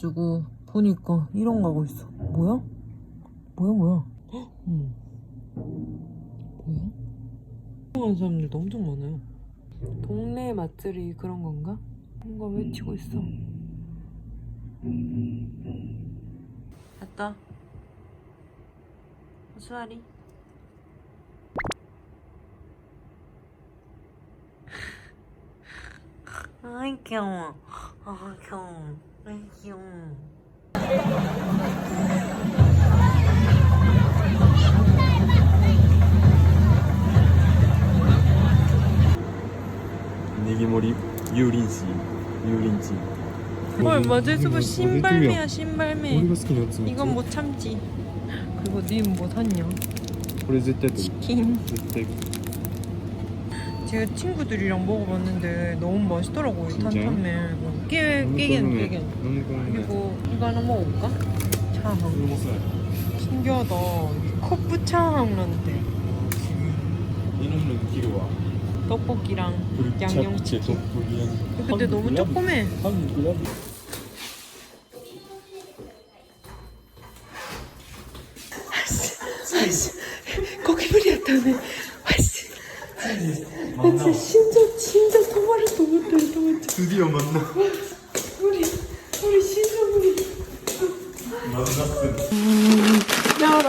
싶어가지고 보니까 이런 거 하고 있어. 뭐야? 뭐야? 헉, 뭐야? 하는 사람들도 엄청 많아요. 동네 맛들이 그런 건가? 뭔가 외치고 있어. 왔다. 수아리. 아이 귀여워. 아 귀여워. 아이 귀여워. 네기머리 유린씨 유린씨. 헐 마제스부 신발매야 신발매. 우리가 好きなやつ 이건 못 참지. 그리고 님 뭐 샀냐? これ絶対取る 치킨. 絶対 제가 친구들이랑 먹어봤는데 너무 맛있더라고요. 진짜요? 탄탄면. 깨겐. 그리고 이거 하나 먹어볼까? 차항. 신기하다. 커프 차항란데. 이놈은 기로와 떡볶이랑 양념치킨. 근데 너무 조그매. 고기물이었다네. 나 진짜 토마를 너무 드디어 만나. 우리 신정물이 만났어. 열어.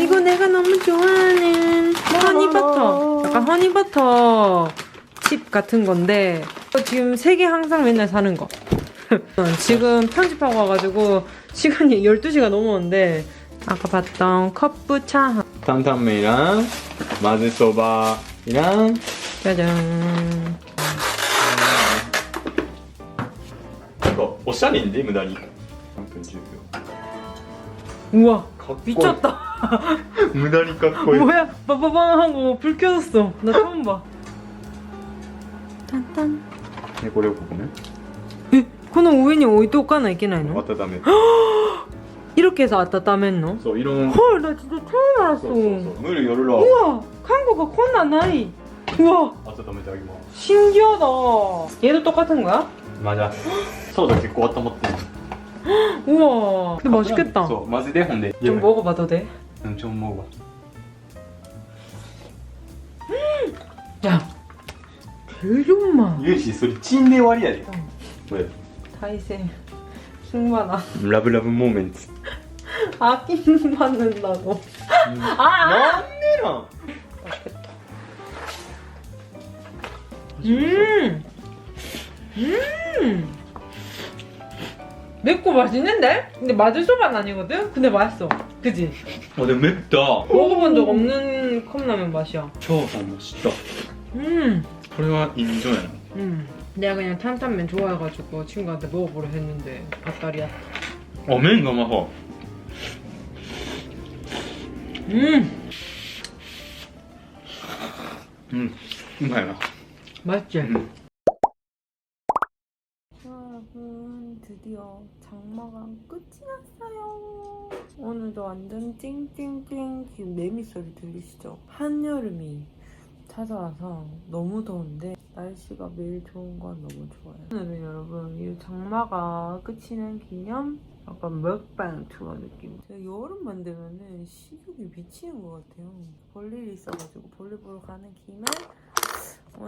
이거 내가 너무 좋아하는 허니버터. 약간 허니버터 칩 같은 건데 지금 3개 항상 맨날 사는 거. 지금 편집하고 와가지고 시간이 12시가 넘었는데 아까 봤던 커프 차 탄탄면이랑 마제소바랑 짜잔. 이거 おしゃれんで無駄に3分10秒 우와 かっこいい 미쳤다. 無駄にかっこいい 뭐야 빠바방 하고 불 켜졌어. 나 처음 봐. 딴딴. ねこれをここね この上に置いておかないといけないの? 温め 이렇게 해서温めんの? そう色の 헐, 나 진짜 처음 알았어. そうそうそう無理夜は 우와, 한국어 콘나 나이. 우와, 温めてあげます 신기하다. 얘도 똑같은 거야? 맞아 そうだ結構温まってる 우와, 근데 맛있겠다. そうマジでほんで 좀 먹어봐도 돼? 응, 좀 먹어봐 야, 제일 좋은 맛. ユーシそれチンで終わりやでこれ 다이세, 숭마나. ラブラブモーメント 아낌 받는다고. なんでなん 맛있겠다. 맵고 맛있는데? 근데 마제소바는 아니거든? 근데 맛있어. 그지? あでもめっちゃ 먹어본 적 없는 컵라면 맛이야. 超맛있다 これはいいんじゃないの 내가 그냥 탄탄면 좋아해가지고 친구한테 먹어보려 했는데 닭다리야. あ麺がまほうまいな 맛있지? 응. 여러분 드디어 장마가 끝이 났어요. 오늘도 완전 찡찡찡. 지금 매미 소리 들리시죠? 한여름이 찾아와서 너무 더운데 날씨가 매일 좋은 건 너무 좋아요. 오늘은 여러분 이 장마가 끝이 난 기념 약간 먹방 투어 느낌. 제가 여름만 되면은 식욕이 미치는 것 같아요. 볼 일이 있어가지고 볼일 보러 가는 김에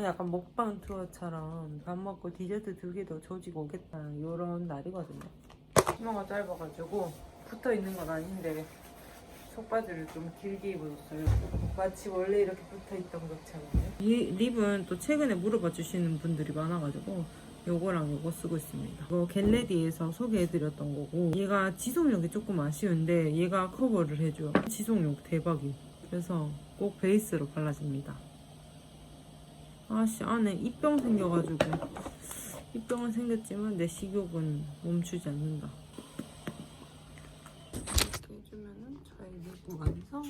약간 먹방 투어처럼 밥 먹고 디저트 2개 더 조지고 오겠다 이런 날이거든요. 치마가 짧아가지고 붙어있는 건 아닌데 속바지를 좀 길게 입어줬어요. 마치 원래 이렇게 붙어있던 것처럼. 이 립은 또 최근에 물어봐 주시는 분들이 많아가지고 요거랑 요거 쓰고 있습니다. 이거 겟레디에서 소개해드렸던 거고 얘가 지속력이 조금 아쉬운데 얘가 커버를 해줘요. 지속력 대박이. 그래서 꼭 베이스로 발라줍니다. 아씨 안에 입병 생겨가지고 입병은 생겼지만 내 식욕은 멈추지 않는다. 이렇게 해주면은 저의 립 완성.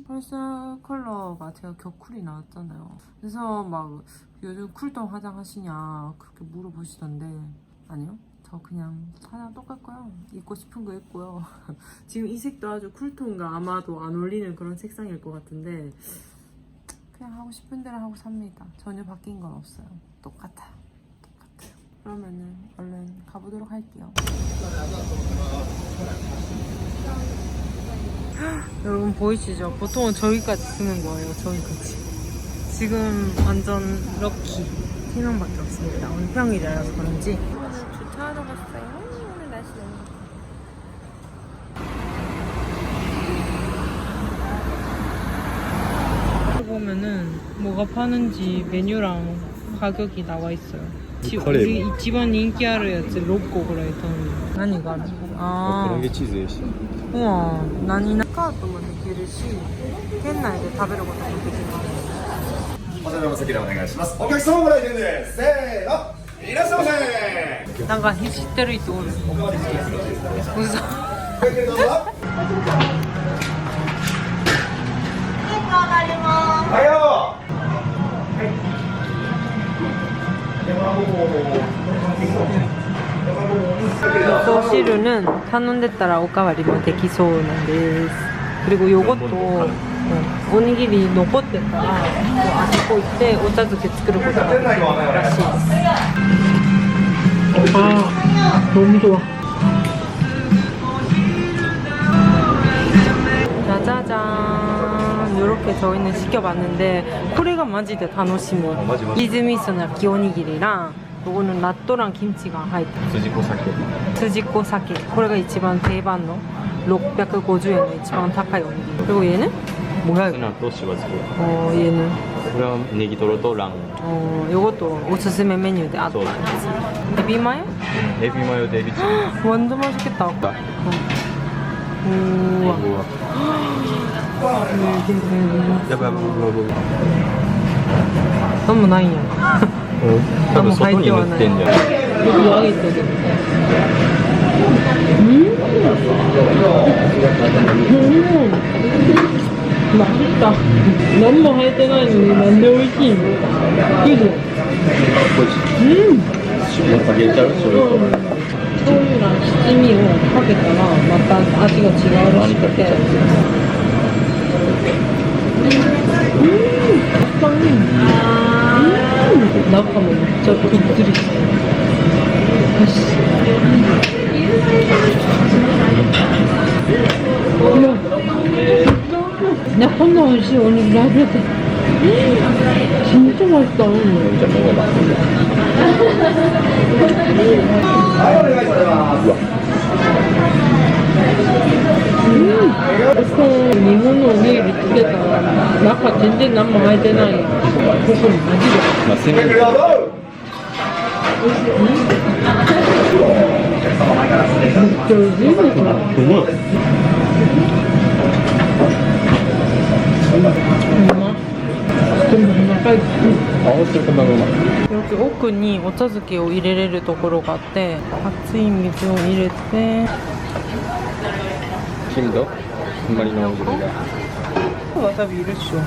펄스 컬러가 제가 겨쿨이 나왔잖아요. 그래서 막 요즘 쿨톤 화장하시냐 그렇게 물어보시던데 아니요. 저 그냥 화장 똑같고요. 입고 싶은 거 입고요. 지금 이 색도 아주 쿨톤과 아마도 안 어울리는 그런 색상일 것 같은데 그냥 하고 싶은 대로 하고 삽니다. 전혀 바뀐 건 없어요. 똑같아요. 그러면은 얼른 가보도록 할게요. 여러분 보이시죠? 보통은 저기까지 쓰는 거예요. 저기까지. 지금 완전 럭키. 3명밖에 없습니다. 오늘 평일이라서 그런지. 오늘 주차하러 갔어요. 오늘 날씨 너무 좋다. 보면은 뭐가 파는지 메뉴랑 가격이 나와 있어요. 우리 이치반 인기아르やつ ロッコぐらい頼む。何がある？あー。チーズでしうわぁ、何なカートもできるし、店内で食べることもできます。こちらのお席でお願いします。お客様ご来店です。せーの、いらっしゃいませ。なんか知ってる人おる。おかわりしてよろしいですか。嘘。ごゆっくりどうぞ。はいよ。소시루는頼んでったらおかわりもできそうなんです. 그리고 요것도 오니기리 残ってたらあそこ行ってお茶漬け作ることができるらしいです. 아, 너무 좋아. 짜자잔. 이렇게 저희는 시켜봤는데 코레가 마지で 楽しみ. 이즈미소 나키 오니기리랑 요거는 라또랑 김치가 入ってる. 筋子鮭. これが一番定番の 650円の一番高いおにぎり. 그리고 얘는 뭐야 이거? 또 씹어주고. 얘는 그럼 네기토로또랑. 요것도 오스스메 메뉴で あった. 에비마요? 에비마요 데뷔. 완전 맛있겠다. 우와. 너무 나이야. 너무 外に塗ってんじゃん. 여기 안에 있거든. 맛있다. 너무 할때ないのになんで美味しいの? 그죠?醤油랑 시즈미をかけたらまた味が違うらしくて.中もめっちゃぷっつりしてる. 나こんな美味しいおにぎり初めて. 진짜 맛있다. 진짜 먹어봐. はい、お願いします。日本のおにぎりつけたら中全然何も入ってない。ここにマジで。まあ、せめて。どうぞ。めっちゃ美味しいですね。여기奥にお茶漬けを入れれるところがあって、熱い水を入れて、힘도? 한 마리 나온 거. 와사비いるっしょ.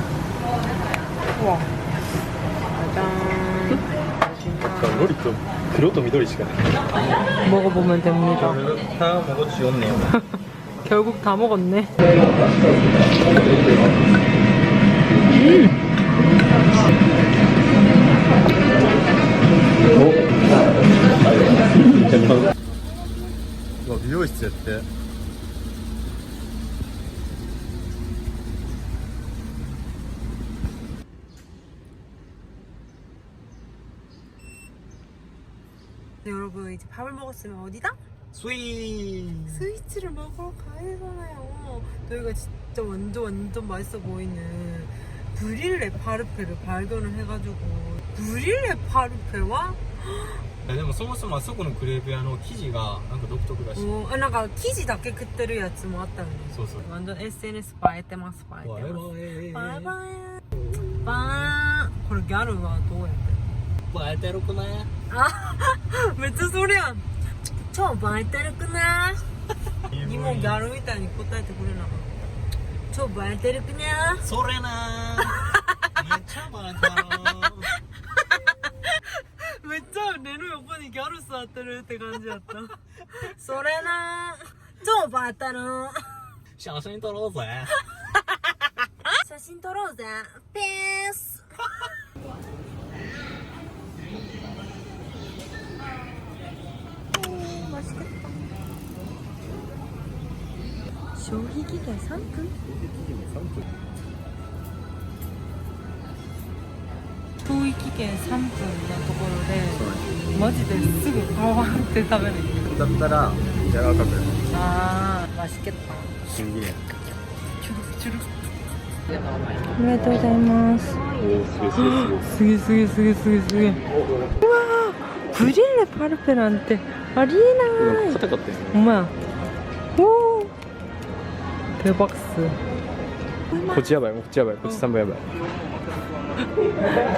우와. 짜잔. 머리도 그로도 미도리시가. 먹어보면 됩니다. 다 먹어주었네요. 결국 다 먹었네. 와, 미용실이었대. 네, 여러분 이제 밥을 먹었으면 어디다? 스위치를 먹으러 가야 되잖아요. 저희가 진짜 완전 맛있어 보이는 브릴레 파르페를 발견을 해가지고 브릴레 파르페와 でもそもそもあそこのクレープ屋の生地がなんか独特だし、なんか生地だけ食ってるやつもあったのに。そうそう。완전 SNS 映えてます。映えてます。バイバイ。バーン。これギャルはどうやって？映えてるくない？あ、めっちゃそれやん。超映えてるくない？にもギャルみたいに答えてくれなかった。超映えてるくない？それなー。めっちゃ映えたろ。めっちゃ目の横にギャル座ってるって感じやった。それなー。超映えてる。写真撮ろうぜ。写真撮ろうぜ。ピース。 맛있겠다. 쇼히기계 3분? 쇼히기계 3分のところでマジですぐパワーって食べる。だったら柔らかくあー、맛있겠다. 新切れ ありがとうございます。すげえすげえすげえすげえすげえ。うわー、ブリレパルペなんてありえない。硬かったよね。ほんまや。おー、대박っす。こっちやばい、こっちやばい、こっち3倍やばい。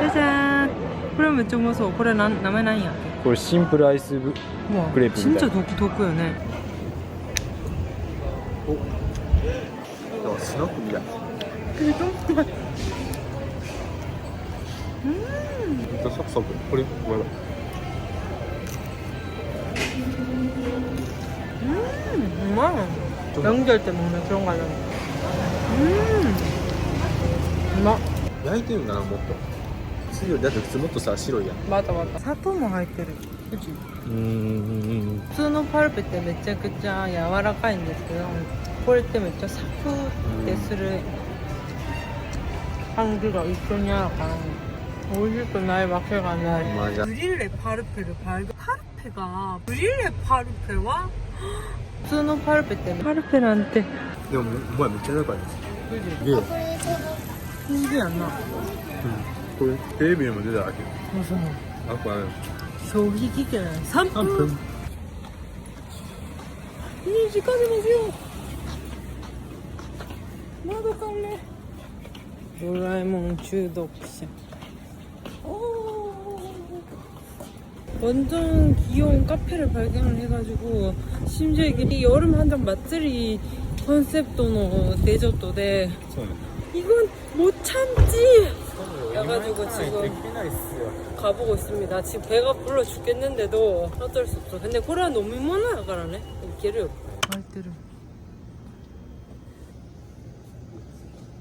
じゃじゃーん。これめっちゃうまそう。これ名前なんや。これシンプルアイスブうわ、クレープみたいな。 진짜独特よね。スナックみたい。サクサク。これやばい。うまい。명절 때 먹는 그런 거 아니야. 마. 焼いてるんだな、もっと。普通よりだって普通もっとさ、白いやん。 맞아 맞아. 사토も入ってる. 그치? 普通のパルペってめちゃくちゃ柔らかいんですけど、これってめっちゃサクってする感じが一緒にあるから美味しくないわけがない。 맞아. 브릴레 파르페를 파르페가 브릴레 파르페와 普通のパルペってパルペなんてでもお前めっちゃ長い。그지? ゲー。いいやんな。これテレビにも出たわけ。そうそう。あ、これ。 쇼히기계 3분. 이 시간이 마세요. 나도 갈래. 도라에몽 중독자. 완전 귀여운 카페를 발견을 해가지고 심지어 이게 여름 한정 맛들이 컨셉도 데저트인데 이건 못 참지. 그래가지고 지금 가보고 있습니다. 지금 배가 불러 죽겠는데도 어쩔 수 없어. 근데 코리아 너무 많아요, 가라네. 이게를. 알뜰을.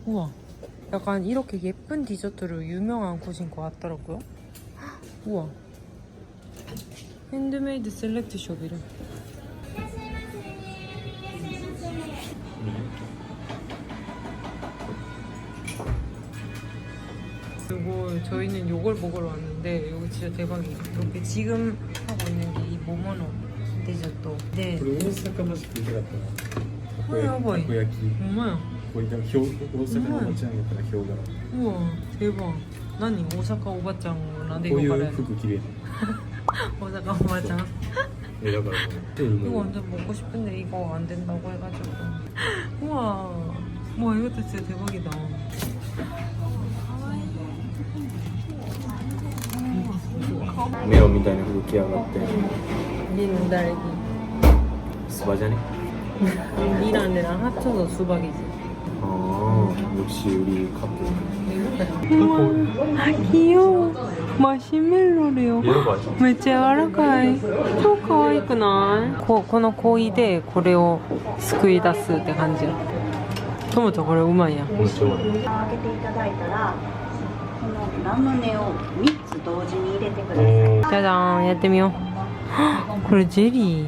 우와. 약간 이렇게 예쁜 디저트로 유명한 곳인 것 같더라고요. 우와. 핸드메이드 셀렉트 숍이래. 그리고 저희는 요걸 먹으러 왔는데 여기 진짜 대박이에요. 이렇게 지금 하고 있는 게 이 모모노 디저트. 네. これ大阪のしか出なかったな。やばい。たこ焼き。 엄마야. これでも大阪の町なんやからヒョウ柄。 우와 대박. 나니 오사카 오바짱 나데 こうい 이거 う 가래. 服着れる。 오사카 오바짱. だから。 이거 완전 먹고 싶은데 이거 안 된다고 해가지고. 우와. 와 이것도 진짜 대박이다. メロンみたいな服着やがって。 니는 딸기. スパじゃね。 니랑 내랑 합쳐서 수박이지. 아, 역시 우리 카페. 우와 귀여워. 마시멜로래요. 色がいい。めっちゃ柔らかい。超可愛くない？この氷でこれをすくい出すって感じ。トモちゃんこれうまいやん。めっちゃうまい。開けていただいたら、このラムネを3つ同時に入れてください。じゃじゃーんやってみよう。これジェリー。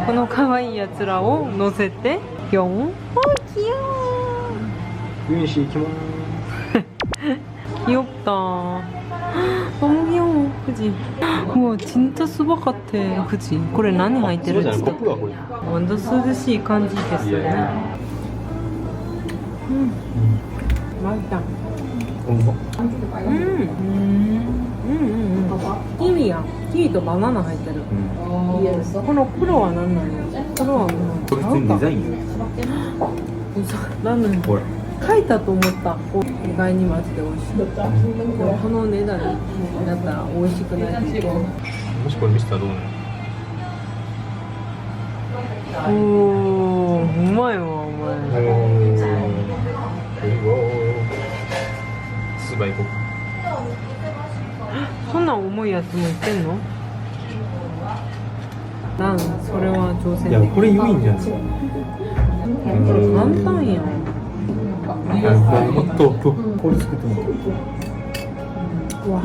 この可愛いやつらを乗せて、ぴょん。귀여워. 유인 씨 기모. 귀엽다. 너무 귀여워, 그지? 우와, 진짜 수박 같아, 그지? これ何入ってるって言った? 완전 涼しい感じですよね. 맛있다.キウイや。キウイとバナナ入ってる。この黒は何なの？黒はもう。これ全デザイン。나는書いたと思った。意外にマジで美味しい。でもこの値段だったら美味しくないって言う。もしこれ見せたらどうなる？おー、うまいわお前。スーパー行こう。そんな重いやつも売ってんの？ 난それは女性いやこれ良いんじゃない？これ簡単やん。もっとこれ作ってもうわ、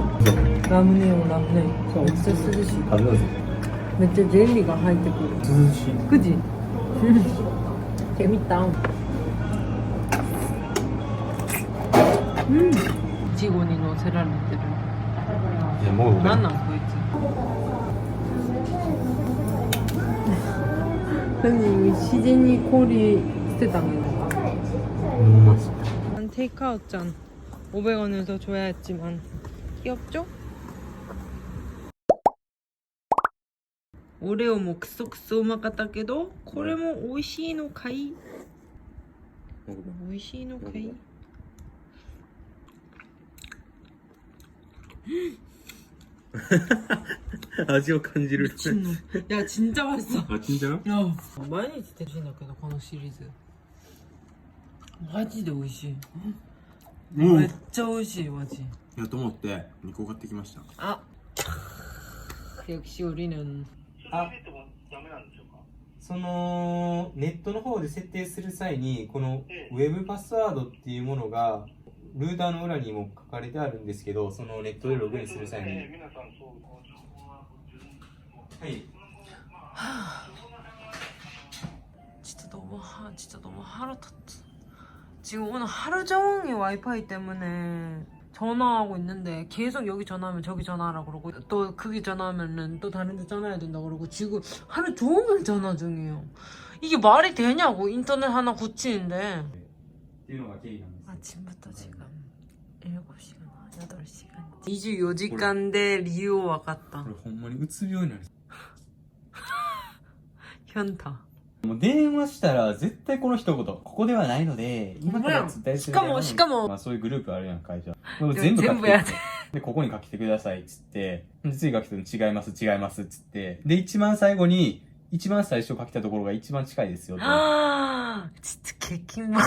ラムネよラムネ。めっちゃ涼しい。あるなぜめっちゃゼリーが入ってくる。涼しい。くじ。ケミタン。いちごに乗せられてる。いやもうなんなんこいつ。何自然に氷捨てたのか。테이크아웃 짠 500원을 더 줘야 했지만 귀엽죠? 오레오もクソクソうまかったけどこれも美味しいのかい？美味しいのかい？味を感じる。 미친놈. 야 진짜 맛있어. 아 진짜요? 야 많이 드시는데도 このシリーズマジで美味しい。めっちゃ美味しいマジ。やと思って2個買ってきました。あ역시 우리는 そのネットの方で設定する際にこのウェブパスワードっていうものがルーターの裏にも書かれてあるんですけど、そのネットでログインする際にはい진짜 너무 하루 탔어. 지금 오늘 하루 종일 와이파이 때문에 전화하고 있는데 계속 여기 전화하면 저기 전화하라 그러고 또 거기 전화하면은 또 다른 데 전화해야 된다 그러고 지금 하루 종일 전화 중이에요. 이게 말이 되냐고 인터넷 하나 고치는데. 아침부터 지금 7시간, 8시간 24시간 대 리오 와갔다. これほんまにうつ病になる。 현타. もう電話したら絶対この一言ここではないので今から伝えてしかもまあそういうグループあるやん会社もう全部書きてでここに書きてくださいっつってで次書きて違いますっつってで一番最後に一番最初書きたところが一番近いですよと 진짜 개킹만.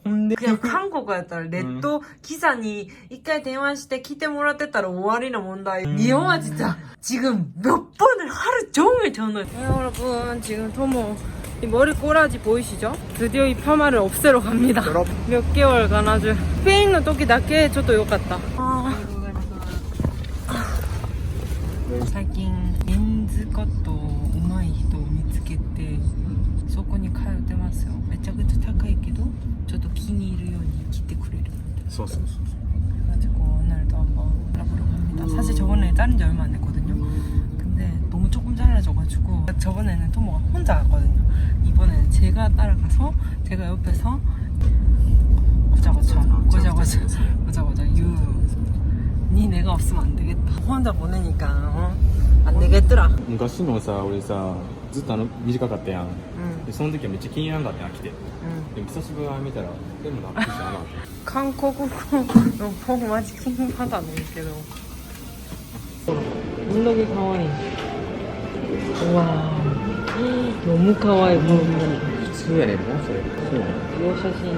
ほんで 그냥 한국어였더라. 넷도 기사니 이까지 대화시대 기대もらってたら 終わりの 問題. 일본은 진짜 지금 몇 번을 하루 종일 전화. 여러분 지금 토모 이 머리 꼬라지 보이시죠? 드디어 이 파마를 없애러 갑니다. 몇 개월간 아주 스페인의 토끼 낫게 저도 욕같다. 최근 렌즈 컷도 우마이 人を見つけてそこに通ってますよ。めちゃくちゃ高いけどちょっと気に入るように切ってくれるので 그래가지고 오늘도 한번 알아보러 갑니다. 사실 저번에 자른 지 얼마 안 됐거든요. 근데 너무 조금 잘라져가지고 저번에는 토모가 혼자 갔거든요. 이번에는 제가 따라가서 제가 옆에서 고자고자 니 내가 없으면 안 되겠다. 혼자 보내니까 안 되겠더라. 昔のさ俺さずっと短かったやん、でその時はめっちゃ気に入らんかったやん来て、でも久しぶりに見たらでもなくしたな韓国語の 보고 마치 킹하다 너무있게도 운동이 가와이. 와 너무 가와이 보이네. 普通やねんなそれ。そうやねん。 이 사진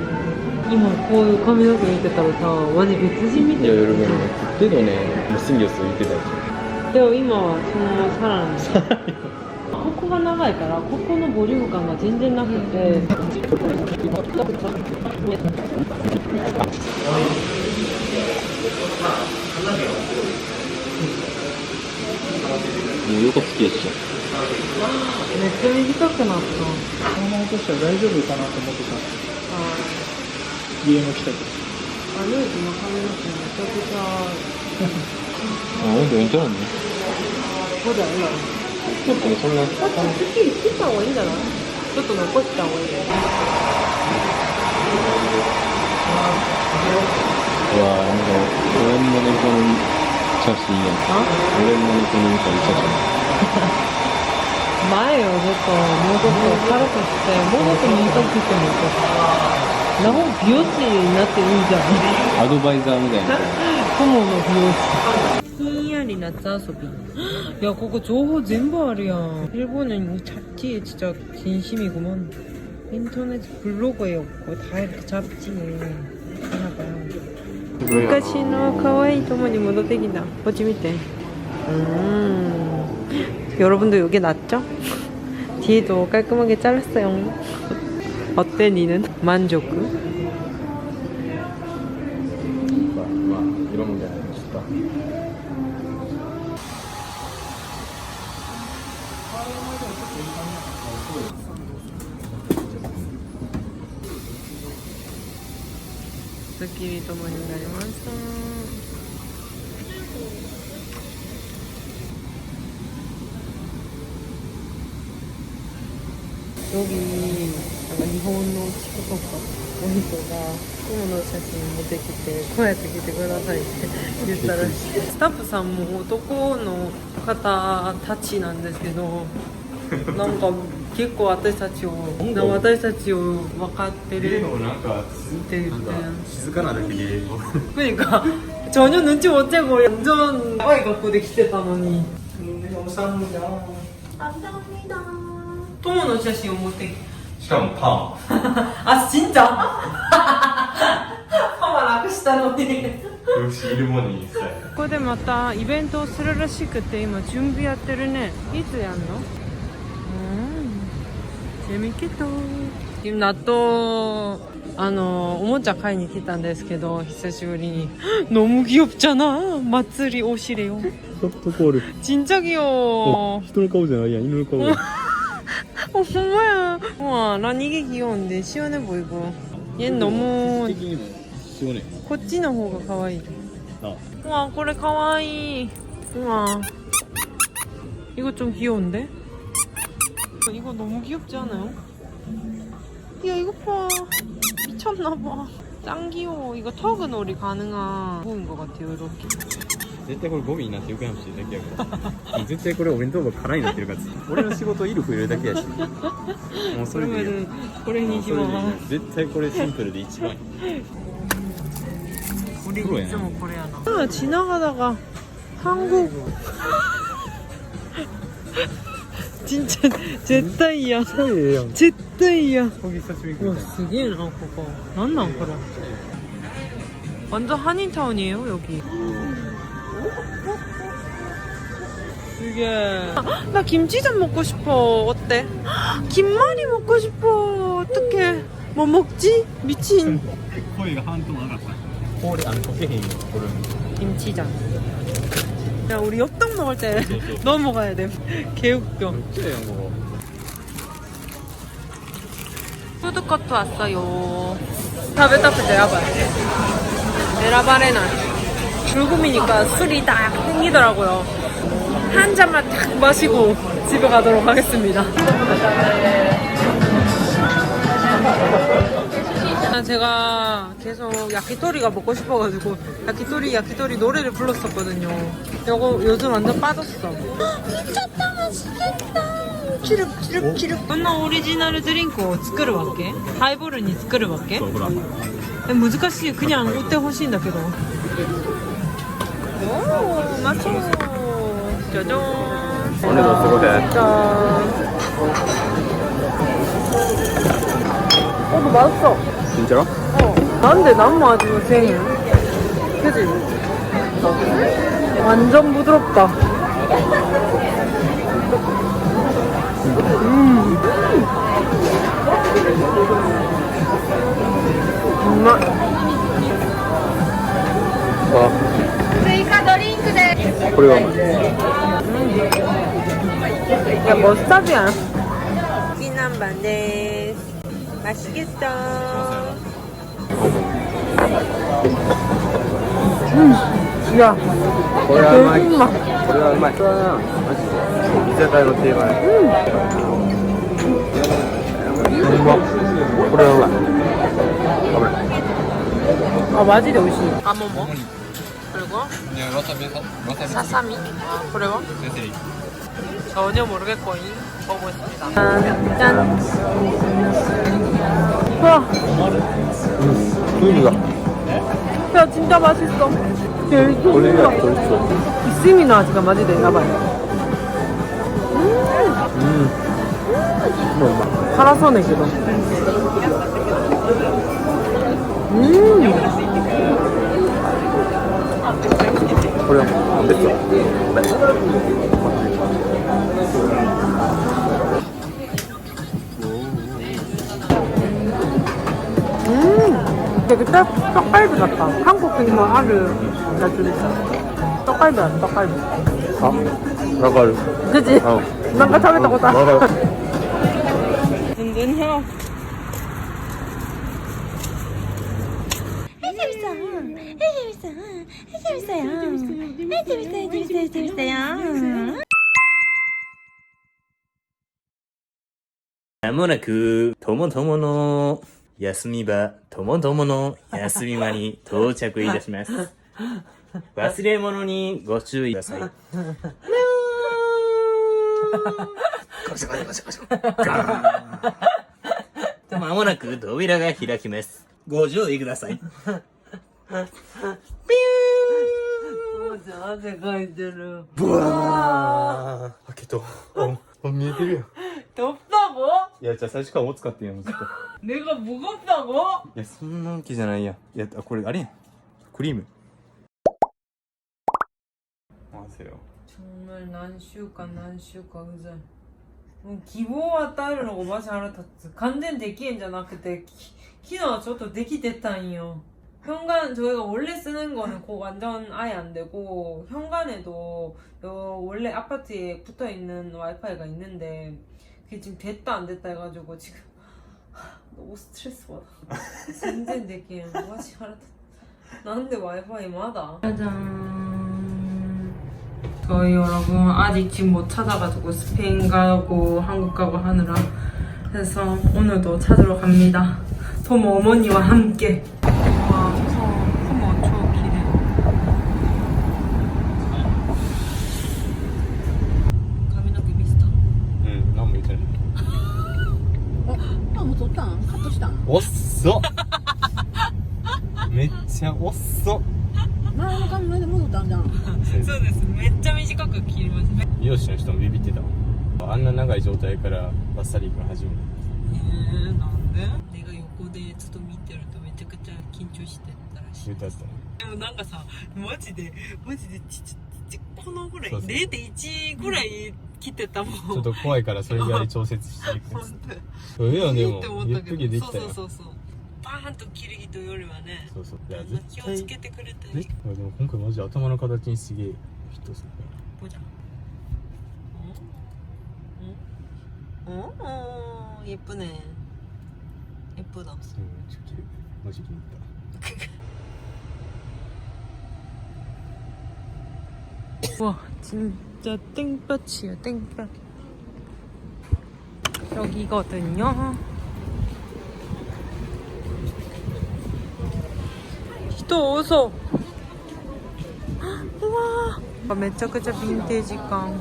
今こういう髪の毛見てたらさマジ別人みたいな。いや夜ねけどねもうスンギョス言ってたでしょ。でも今はそのさらにここが長いからここのボリューム感が全然なくて、もう横付きやしちゃめっちゃ短くなった。この落としたら大丈夫かなと思ってた。家の来た時。あ、ルーズの髪の毛めちゃくちゃあ、温度いいんじゃないの？そうだよね。ちょっとね、そんなすっきり切った方がいいんじゃない？ちょっと残した方がいい。うわぁ、なんか俺も猫の写真やん。俺も猫の写真。前をちょっともうちょっと軽くしてもうちょっと短くしてもいいか。なほ美容師になっていいんじゃん。アドバイザーみたいな。友の美容師。ひんやり夏遊び. 야, 그거 정보 전부 알이야. 일본은 잡지에 진짜 진심이구만. 인터넷 블로그에 없고 다 이렇게 잡지에 하나봐요. 昔の可愛い友に戻ってきた。こっち見て。 여러분도 이게 낫죠? 뒤에도 깔끔하게 잘랐어요. 어때 니는? 만족? 色みたいなのした。 すっきりともになりました。여기なんか日本の地区とかの人が雲の写真持ってきてこうやって来てくださいって言ったらしい。スタッフさんも男の方たちなんですけどなんか結構私たちを分かってるって言って 静かなだけで 그러니까 전혀 눈치 못 채고 완전 하와이格好で来てたのに 감사합니다. 감사합니다. 토모の 写真を持ってしかもパあ、진짜? 파마 なくしたのにンよしいるものにさここでまたイベントをするらしくて今準備やってるね。いつやんの재밌겠다. 지금 나 또おもちゃ買いに来たんですけど久しぶりに너무 귀엽잖아. 마츠리 옷이래요. ソフトコール。 진짜 귀여워. 人の顔じゃないやん、犬の顔や。 엄마야. 우와, 난 이게 귀여운데 시원해 보이고. 얘는 너무 的にもしようね。 こっちの方が可愛い. あ、 우와, これ可愛い. 우와. 이거 좀 귀여운데? 이거 너무 귀엽지 않아요? 야, 이거 봐. 미쳤나봐. 짱 귀여워. 이거 터그놀이 가능한 부인 것 같아요, 이렇게. 絶対これゴミになって横山してるだけやから絶対これお弁当箱空になってるから俺の仕事イルフ入れるだけやしもうそれでいいよ 그러면은これにします 絶対これシンプルで一番いい 우리 이쯤은 코레아나. 지나가다가 한국 진짜 제타이야. 제타이야. 거기久しぶりに 와, すげえな, 그거. 난난 그래. 완전 한인타운이에요, 여기. 이게. 나 김치전 먹고 싶어. 어때? 김말이 먹고 싶어. 어떡해. 뭐 먹지? 미친. 声が半トン上がったこれ溶けへんよこれ 김치전. 야, 우리 엽떡 먹을 때 넣어 먹어야 돼. 개웃겨. 그래요 뭐 푸드코트 왔어요. 食べたくてやばい. 에라바레나. 불금이니까 술이 딱 땡기더라고요. 한 잔만 딱 마시고 집에 가도록 하겠습니다. 제가 계속 야키토리가 먹고 싶어가지고 야키토리 노래를 불렀었거든요. 요즘 완전 빠졌어. 미쳤다 맛있겠다. 치륵. 오늘 오리지널 드링크 作るわけ? 하이볼을 作るわけ? そうほら 難しい. 그냥 우때 훨씬 だけど. 오, 맞죠. 짜잔. 오늘도 수고해. 짠. 너 맛있어. 진짜로? 난데 난 맛이고 생일. 그지? 완전 부드럽다. 정말. 追加ドリンクでこれはうまい 야, 머스타드야. 찐한반 데스. 맛있겠다. 야, これはうまい 대박. これはうまいマジで居酒屋の定番これはうまい 아, 마지대 오시. 까먹어. 그리고 사사미. 아, 그래요? 전혀 모르겠거잉. 먹어보겠습니다. 짠. 와, 風味が 야, 진짜 맛있어. これがこれそう 이스미노 아지가 마지대 야바이. もううまい 파라서네, 그도.これはもう別だ 되게 떡갈비 같다. 한국 빙모 알을 나중에 떡갈비 아니야, 떡갈비. わかる 그치? 뭔가食べたことある. 든든혀. 재밌어요. まもなく、ともともの休み場、ともともの休み場に到着いたします。忘れ物にご注意ください。まもなく扉が開きます。ご注意ください。 汗かいてる. 開けと。見えてるよ。 덥다고? いや、じゃあ最初からお使ってんやん、ずっと。 내가 무겁다고? いや、そんなわけじゃないやん。いや、これあれやん。クリーム。안녕하세요. 정말何週間うざい. 뭐希望を与えるのがマジ腹立つ. 간된 데키엔 じゃなくて 昨日ちょっとできてたんよ. 현관 저희가 원래 쓰는 거는 그 완전 아예 안 되고 현관에도 원래 아파트에 붙어 있는 와이파이가 있는데 그게 지금 됐다 안 됐다 해가지고 지금 너무 스트레스 받아. 간된 데키엔 마지腹立つ. 나한테 와이파이 마다. 짜잔. 저희 여러분 아직 집 못 찾아가지고 스페인 가고 한국 가고 하느라 그래서 오늘도 찾으러 갑니다. 토모 어머니와 함께. 와 무서워. 토모 추억이네. 가미노기 미스터. 何も言ってない。あ、もう撮ったん？カットしたん？おっそめっちゃおっそ前の髪まで戻ったんじゃん。そうですめっちゃ短く切りますね美容師の人もビビってたわあんな長い状態からバッサリいくの初めてなんで내가横でずっと見てるとめちゃくちゃ緊張してたらしい言うたやつだねでもなんかさマジでちこのぐらいそうそう 0.1 ぐらい切ってたもんちょっと怖いからそれぐらい調節していく本当そういうのでいいって思もったけどゆっくりできたよそうバーンと切る人よりはねそうそういや気をつけてくれてでも今回マジ頭の形にすげえフィットするから 보자. 예쁘네. 예쁘다. めっちゃ綺麗マジ気に入った 와, 진짜 땡볕이야, 땡볕. 여기거든요. 人多そう. 우와. めちゃくちゃヴィンテージ感.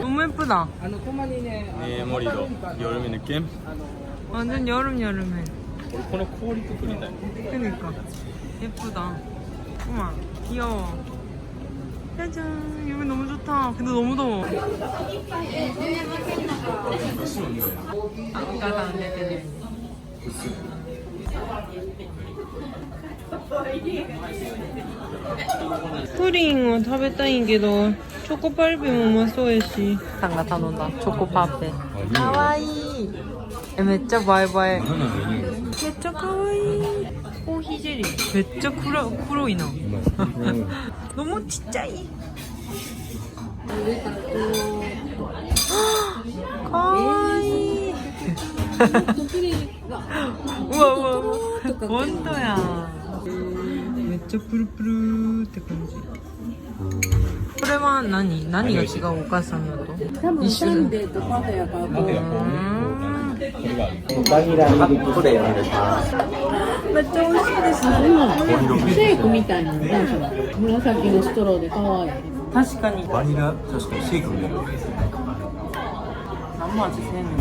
너무 예쁘다. 머리도 여름에 느낌? 완전 여름에. この氷とくりたい 그니까 예쁘다. 우와 귀여워. 짜잔 여기 너무 좋다. 근데 너무 더워. 푸딩 食べたいけど 초코파이비もうまそうやし 단가 다 논다. 초코파페. 가와이. めっちゃ映え映え. めっちゃ可愛いコーヒージェリーめっちゃ黒いな너무ちっちゃいかわいいうわ本当やめっちゃプルプルって感じこれは何が違うお母さんのと多分サンデーとパフェやからこうバニラミルクプレーお願いしますめっちゃ美味しいですシェイクみたいなのね、その紫のストローで可愛い。確かにバニラ確かにシェイクみたいな何も味せんの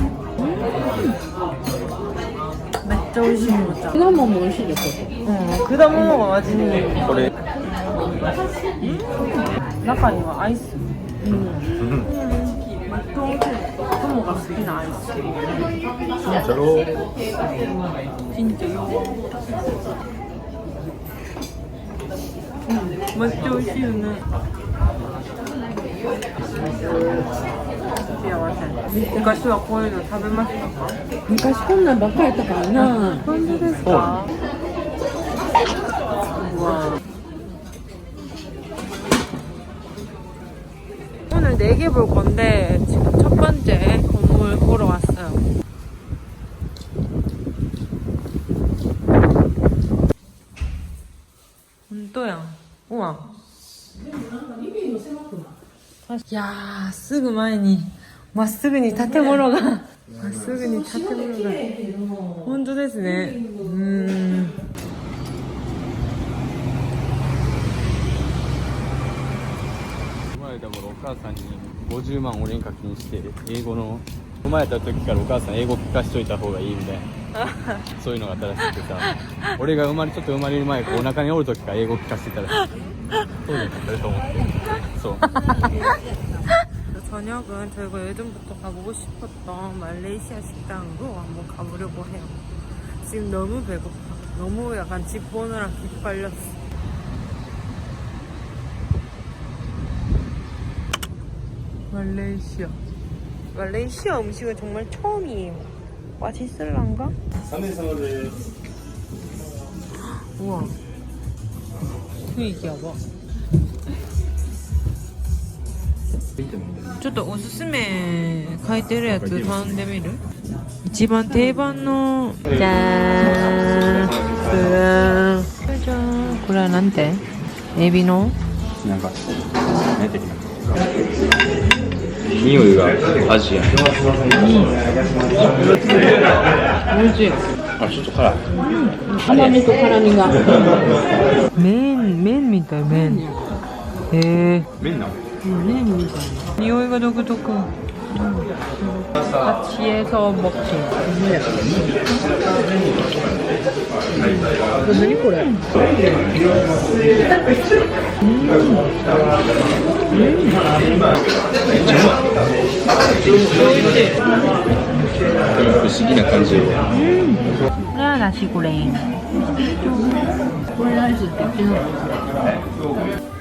めっちゃ美味しいもんじゃん果物も美味しいですよ。果物が味にこれ中にはアイス友が好きなアイス진짜요めっちゃ美味しいよね昔はこういうの食べましたか？昔こんなんばっかりやったからな。本当ですか？うわ. 오늘 4개 볼 건데 지금 첫 번째 건물 보러 왔어요. 온도야. 우와. 야, すぐ前にまっすぐに建物がまっすぐに建物が本当ですね。生まれた頃お母さんに50万俺に課金して英語の生まれた時からお母さん英語聞かしといた方がいいみたいなそういうのが正しくてさ俺がちょっと生まれる前お腹におる時から英語聞かしてたらそうじゃなかったと思ってそう 저녁은 저희가 예전부터 가보고 싶었던 말레이시아 식당으로 한번 가보려고 해요. 지금 너무 배고파. 너무 약간 집 보느라 기빨렸어. 말레이시아 음식은 정말 처음이에요. 맛있을란가? 3名様です 우와.雰囲気やば. ちょっとおすすめ書いてるやつ頼んでみる？一番定番のじゃーんじゃーんこれはなんて？エビの？なんか何て言うの匂いがアジアンおいしい。あ、ちょっと辛い甘みと辛みが。麺みたい麺。へえ。麺なの麺みたいな。 匂いが独特. 같이 해서 먹지. 何これ。不思議な感じよ 아, 나시고랭. これライスって言ってなかった。